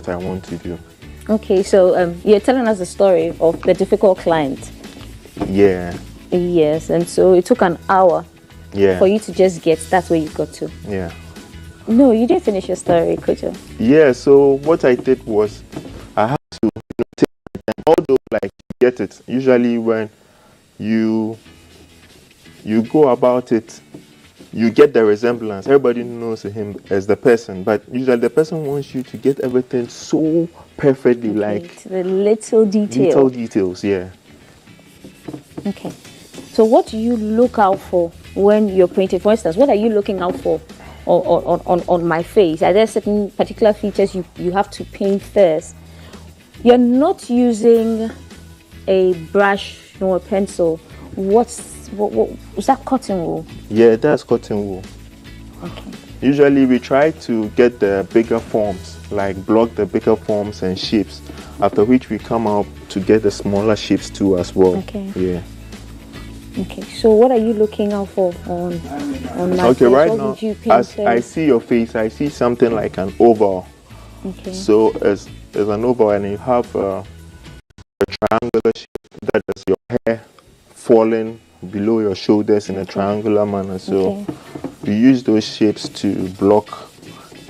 what I want to do. Okay, so you're telling us the story of the difficult client. Yeah. Yes, and so it took an hour for you to just get, that's where you got to. Yeah. No, you didn't finish your story, Kojo. Yeah, so what I did was I had to take my time, although like get it. Usually when you go about it, you get the resemblance. Everybody knows him as the person, but usually the person wants you to get everything so perfectly, like to the little details. Little details, yeah. Okay. So what do you look out for when you're painting? For instance, what are you looking out for on my face? Are there certain particular features you have to paint first? You're not using a brush nor a pencil. What is that, cotton wool? Yeah, that's cotton wool. Okay. Usually we try to get the bigger forms, like block the bigger forms and shapes, after which we come up to get the smaller shapes too as well. Okay. Yeah. Okay, so what are you looking out for on my face? Right what now, would you paint as first? I see your face, I see something like an oval. Okay. So as an oval, and you have a triangular shape, that is your hair falling below your shoulders in a triangular manner. So we use those shapes to block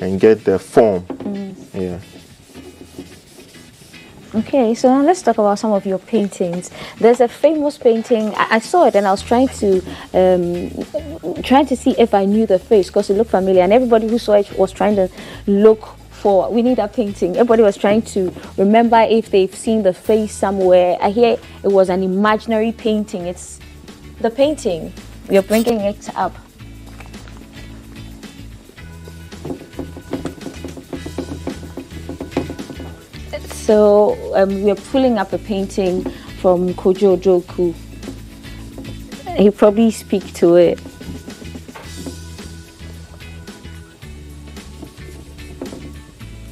and get the form. Yeah. Okay, so now let's talk about some of your paintings. There's a famous painting. I saw it and I was trying to see if I knew the face because it looked familiar, and everybody who saw it was trying to look for, we need a painting. Everybody was trying to remember if they've seen the face somewhere. I hear it was an imaginary painting. It's the painting. You're bringing it up. So we're pulling up a painting from Kojo Odoku. He'll probably speak to it.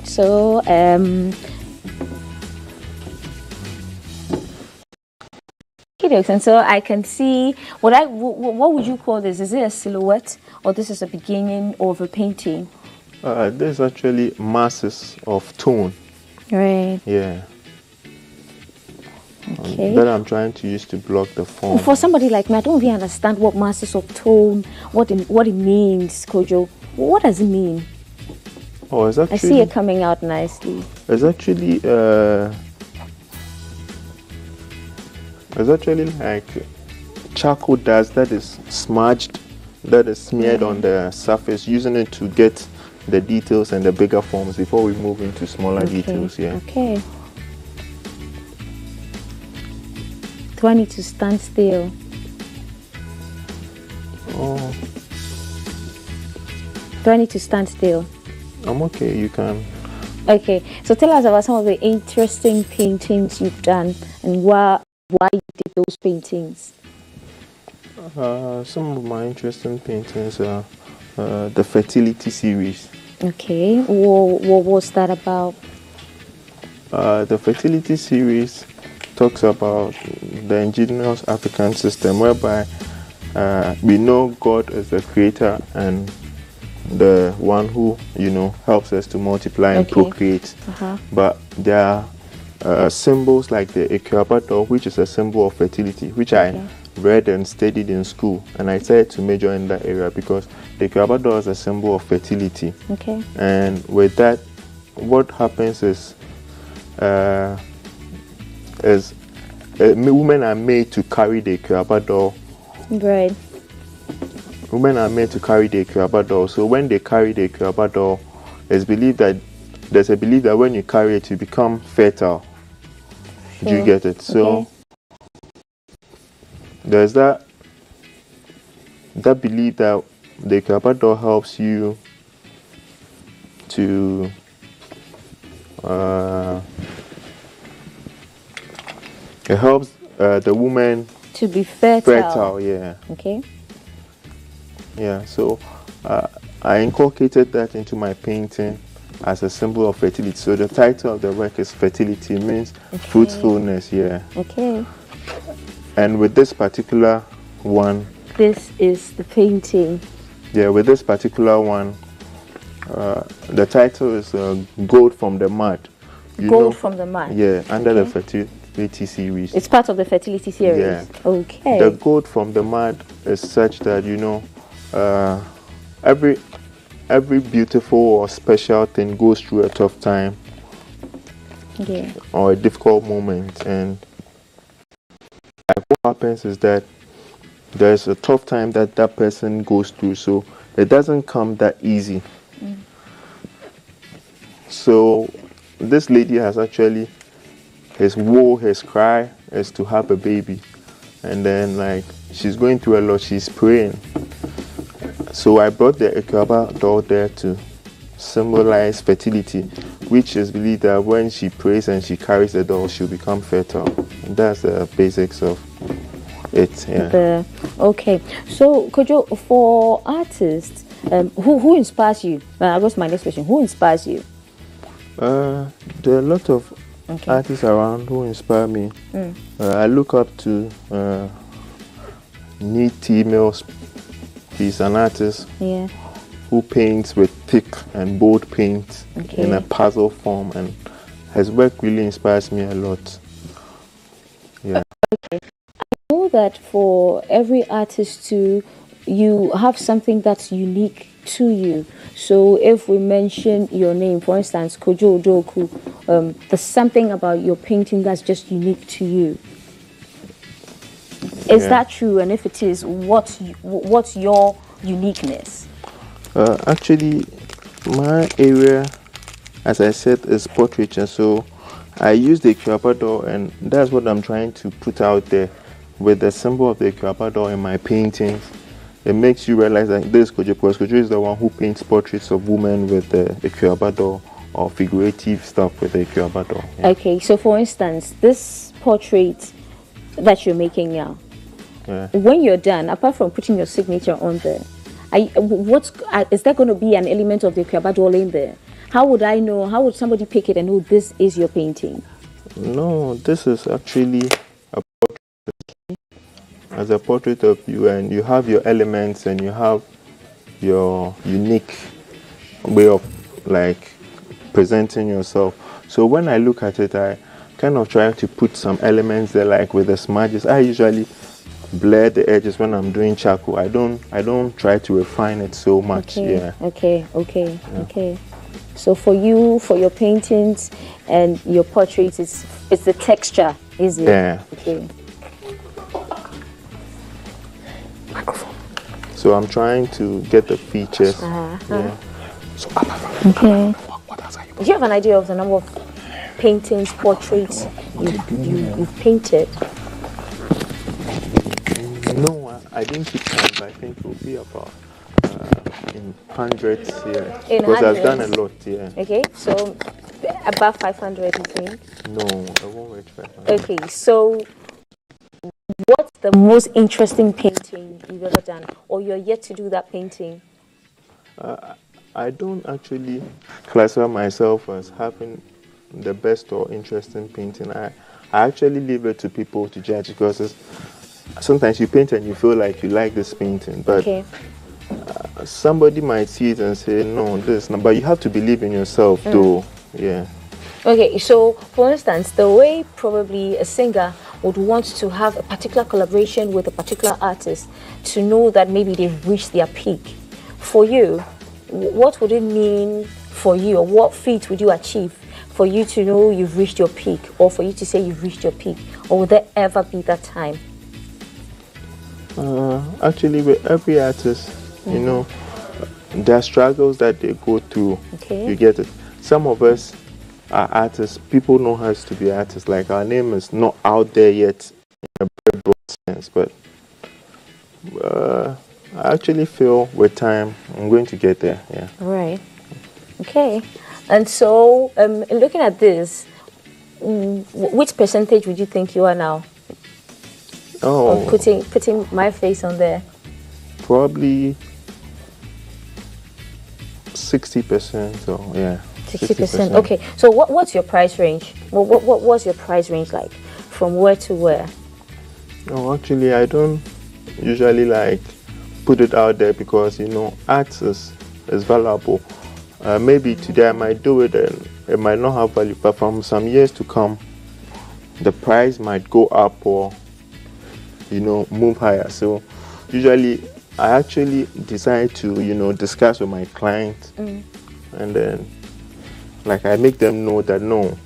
So and so I can see what would you call this? Is it a silhouette, or this is a beginning of a painting? There's actually masses of tone. Right. Yeah. Okay. That I'm trying to use to block the form. For somebody like me, I don't really understand what masses of tone, what it means, Kojo. What does it mean? Oh, it's actually, I see it coming out nicely. It's actually like charcoal dust that is smudged, that is smeared on the surface, using it to get the details and the bigger forms before we move into smaller details. Yeah. Okay. Do I need to stand still? Oh. Do I need to stand still? I'm okay, you can. Okay, so tell us about some of the interesting paintings you've done and why you did those paintings. Some of my interesting paintings are the fertility series. Okay, what was that about? The fertility series talks about the indigenous African system, whereby we know God is the creator and the one who, helps us to multiply and procreate. But there are symbols like the Ekuabado, which is a symbol of fertility, which I read and studied in school, and I decided to major in that area because the Ekuabado is a symbol of fertility. Okay. And with that, what happens is women are made to carry the Ekuabado. Right. Women are made to carry the Ekuabado. So when they carry the Ekuabado, there's a belief that when you carry it, you become fertile. Sure. Do you get it? So there's that belief that the Ekuabado helps you to it helps the woman to be fertile. Yeah. Okay. Yeah, so I inculcated that into my painting as a symbol of fertility. So the title of the work is Fertility, means fruitfulness, yeah. Okay. And with this particular one... This is the painting. Yeah, with this particular one, The title is Gold from the Mud. Gold from the Mud. Yeah, under the fertility series. It's part of the fertility series. Yeah. Okay. The gold from the mud is such that every beautiful or special thing goes through a tough time. Yeah. Or a difficult moment, and what happens is that there's a tough time that person goes through, so it doesn't come that easy. So this lady has actually, his cry is to have a baby, and then like she's going through a lot, she's praying. So I brought the Ekwaba doll there to symbolize fertility, which is believed that when she prays and she carries the doll, she'll become fertile. And that's the basics of it. Yeah. Okay. So Kojo, for artists, who inspires you? I guess my next question: who inspires you? There are a lot of artists around who inspire me. I look up to Niti Mills. He's an artist who paints with thick and bold paint in a puzzle form, and his work really inspires me a lot. Yeah. Okay. I know that for every artist too, you have something that's unique to you. So if we mention your name, for instance, Kojo Odoku, there's something about your painting that's just unique to you. Is that true? And if it is, what's your uniqueness? Actually, my area, as I said, is portraiture. So I use the Ekwaba doll, and that's what I'm trying to put out there with the symbol of the Ekwaba doll in my paintings. It makes you realize that this Kojo, because Kojo is the one who paints portraits of women with the Ekwaba doll, or figurative stuff with the Ekwaba doll. Yeah. Okay, so for instance, this portrait that you're making now, when you're done, apart from putting your signature on there, is there going to be an element of the Ekwaba doll in there? How would I know? How would somebody pick it and know this is your painting? No, this is actually a portrait. As a portrait of you, and you have your elements and you have your unique way of like presenting yourself. So when I look at it, I kind of try to put some elements there, like with the smudges. I usually blur the edges when I'm doing charcoal. I don't try to refine it so much. Okay. So for you, for your paintings and your portraits, it's the texture, is it? Yeah. Okay. Microphone. So I'm trying to get the features. Yeah. So okay. Do you have an idea of the number of paintings, portraits you've painted? No, I didn't keep count, but I think it will be about in hundreds, Because I've done a lot, Okay, so above 500, you think? No, I won't reach 500. Okay, so what's the most interesting painting you've ever done, or you're yet to do that painting? I don't actually classify myself as having the best or interesting painting. I actually leave it to people to judge, because sometimes you paint and you feel like you like this painting, but somebody might see it and say, no, this not. But you have to believe in yourself, though. Yeah. Okay, so for instance, the way probably a singer would want to have a particular collaboration with a particular artist to know that maybe they've reached their peak. For you, what would it mean for you, or what feat would you achieve for you to know you've reached your peak, or for you to say you've reached your peak? Or will there ever be that time? Actually, with every artist, you know, there are struggles that they go through. Okay. You get it? Some of us are artists. People know us to be artists. Like, our name is not out there yet in a very broad sense, but I actually feel with time I'm going to get there. Yeah. Right. Okay. And so, looking at this, which percentage would you think you are now? Oh, putting my face on there. Probably 60%. So yeah. 60%. Okay. So what's your price range? What was your price range like, from where to where? No, actually, I don't usually like put it out there, because you know, art is valuable. Maybe today I might do it and it might not have value, but from some years to come, the price might go up or, move higher. So usually I actually decide to, discuss with my clients, and then like I make them know that no,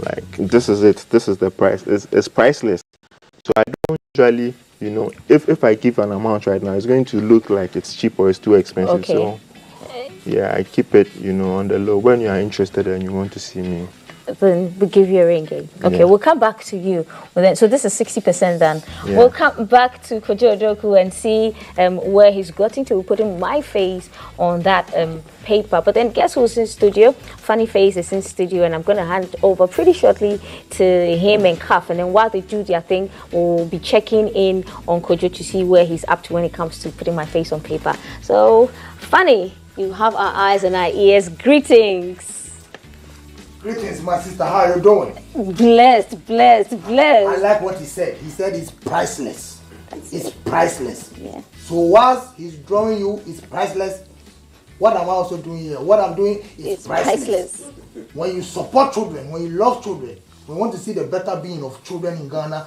like this is it, this is the price. It's priceless. So I don't usually, if I give an amount right now, it's going to look like it's cheap or it's too expensive. Okay. So yeah, I keep it, on the low. When you are interested and you want to see me, then we'll give you a ringgit. Okay, Yeah. we'll come back to you. So this is 60% then. Yeah. We'll come back to Kojo Odoku and see where he's gotten to. We're putting my face on that paper. But then guess who's in studio? Funny Face is in studio, and I'm going to hand over pretty shortly to him and Cuff. And then while they do their thing, we'll be checking in on Kojo to see where he's up to when it comes to putting my face on paper. So, Funny, you have our eyes and our ears. Greetings. Greetings, my sister. How are you doing? Blessed. I like what he said. He said it's priceless. It's priceless. Yeah. So whilst he's drawing you, it's priceless. What am I also doing here? What I'm doing is It's priceless. priceless. When you support children, when you love children, when you want to see the better being of children in Ghana,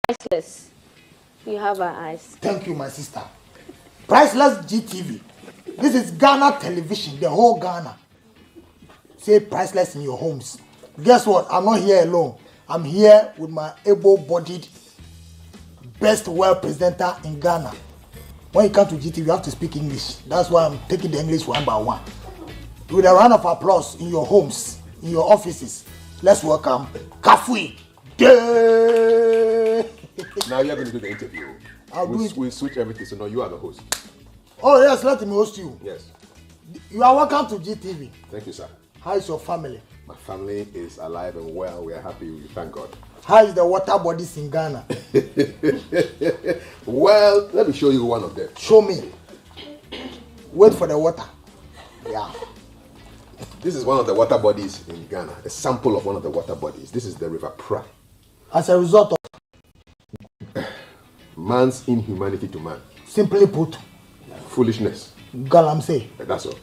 Priceless. You have our eyes. thank you, my sister. Priceless GTV. This is Ghana television, the whole Ghana. Say priceless in your homes. Guess what? I'm not here alone. I'm here with my able-bodied, best world presenter in Ghana. When you come to GTV, you have to speak English. That's why I'm taking the English one by one. With a round of applause in your homes, in your offices, let's welcome Kafui. Now you're going to do the interview. We switch everything, so now you are the host. Oh yes, let me host you. Yes. You are welcome to GTV. Thank you, sir. How is your family? My family is alive and well. We are happy. We thank God. How is the water bodies in Ghana? Well, let me show you one of them. Show me. Wait for the water. Yeah. This is one of the water bodies in Ghana. A sample of one of the water bodies. This is the River Pra. As a result of, Man's inhumanity to man. simply put, Foolishness. Galamsey. That's all.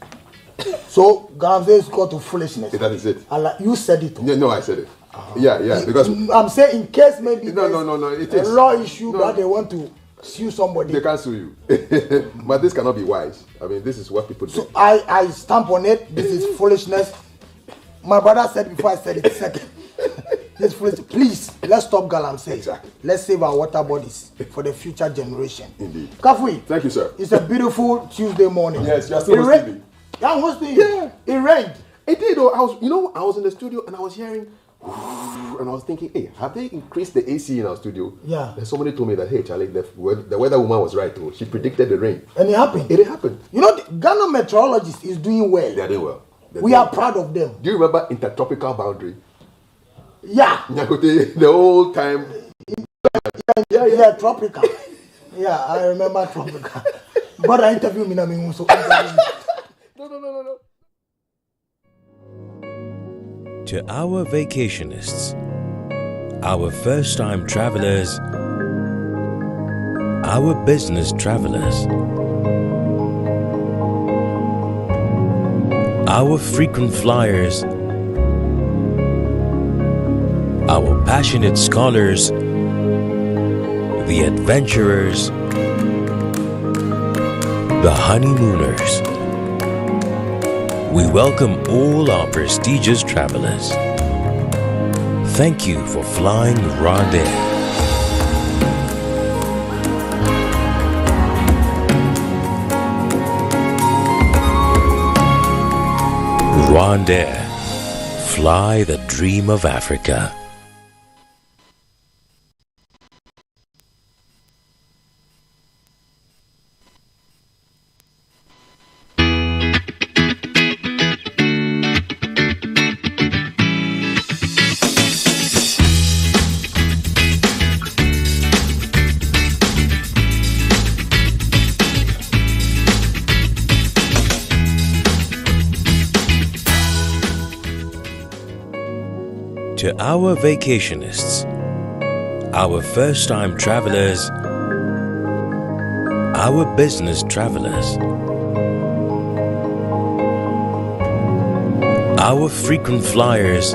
So Galamsey is called to foolishness. That is it. You said it. No, I said it. Yeah, because I'm saying in case maybe no, it there's is a law issue No. that they want to sue somebody. they can't sue you. But this cannot be wise. I mean, this is what people do. So I stamp on it. This is foolishness. My brother said before I said it second. This foolish. Please, let's stop Galamsey. Exactly. Let's save our water bodies for the future generation. Indeed. Kafui. Thank you, sir. It's a beautiful Tuesday morning. Yes, you're still hosting me. Yeah, I'm hosting you. Yeah. It rained. It did. I was in the studio and I was hearing, and I was thinking, hey, have they increased the AC in our studio? Yeah. And somebody told me that, hey, Charlie, the weather woman was right. She predicted the rain. And it happened. It happened. You know, the Ghana meteorologist is doing well. They are doing well. We are proud of them. Do you remember intertropical boundary? Yeah. Nyakote, the old time. Yeah, tropical. Yeah, I remember tropical. But I interviewed me now, so No. To our vacationists, our first-time travelers, our business travelers, our frequent flyers, our passionate scholars, the adventurers, the honeymooners. We welcome all our prestigious travelers. Thank you for flying Rwandair. Rwandair. Fly the dream of Africa. To our vacationists, our first-time travelers, our business travelers, Our frequent flyers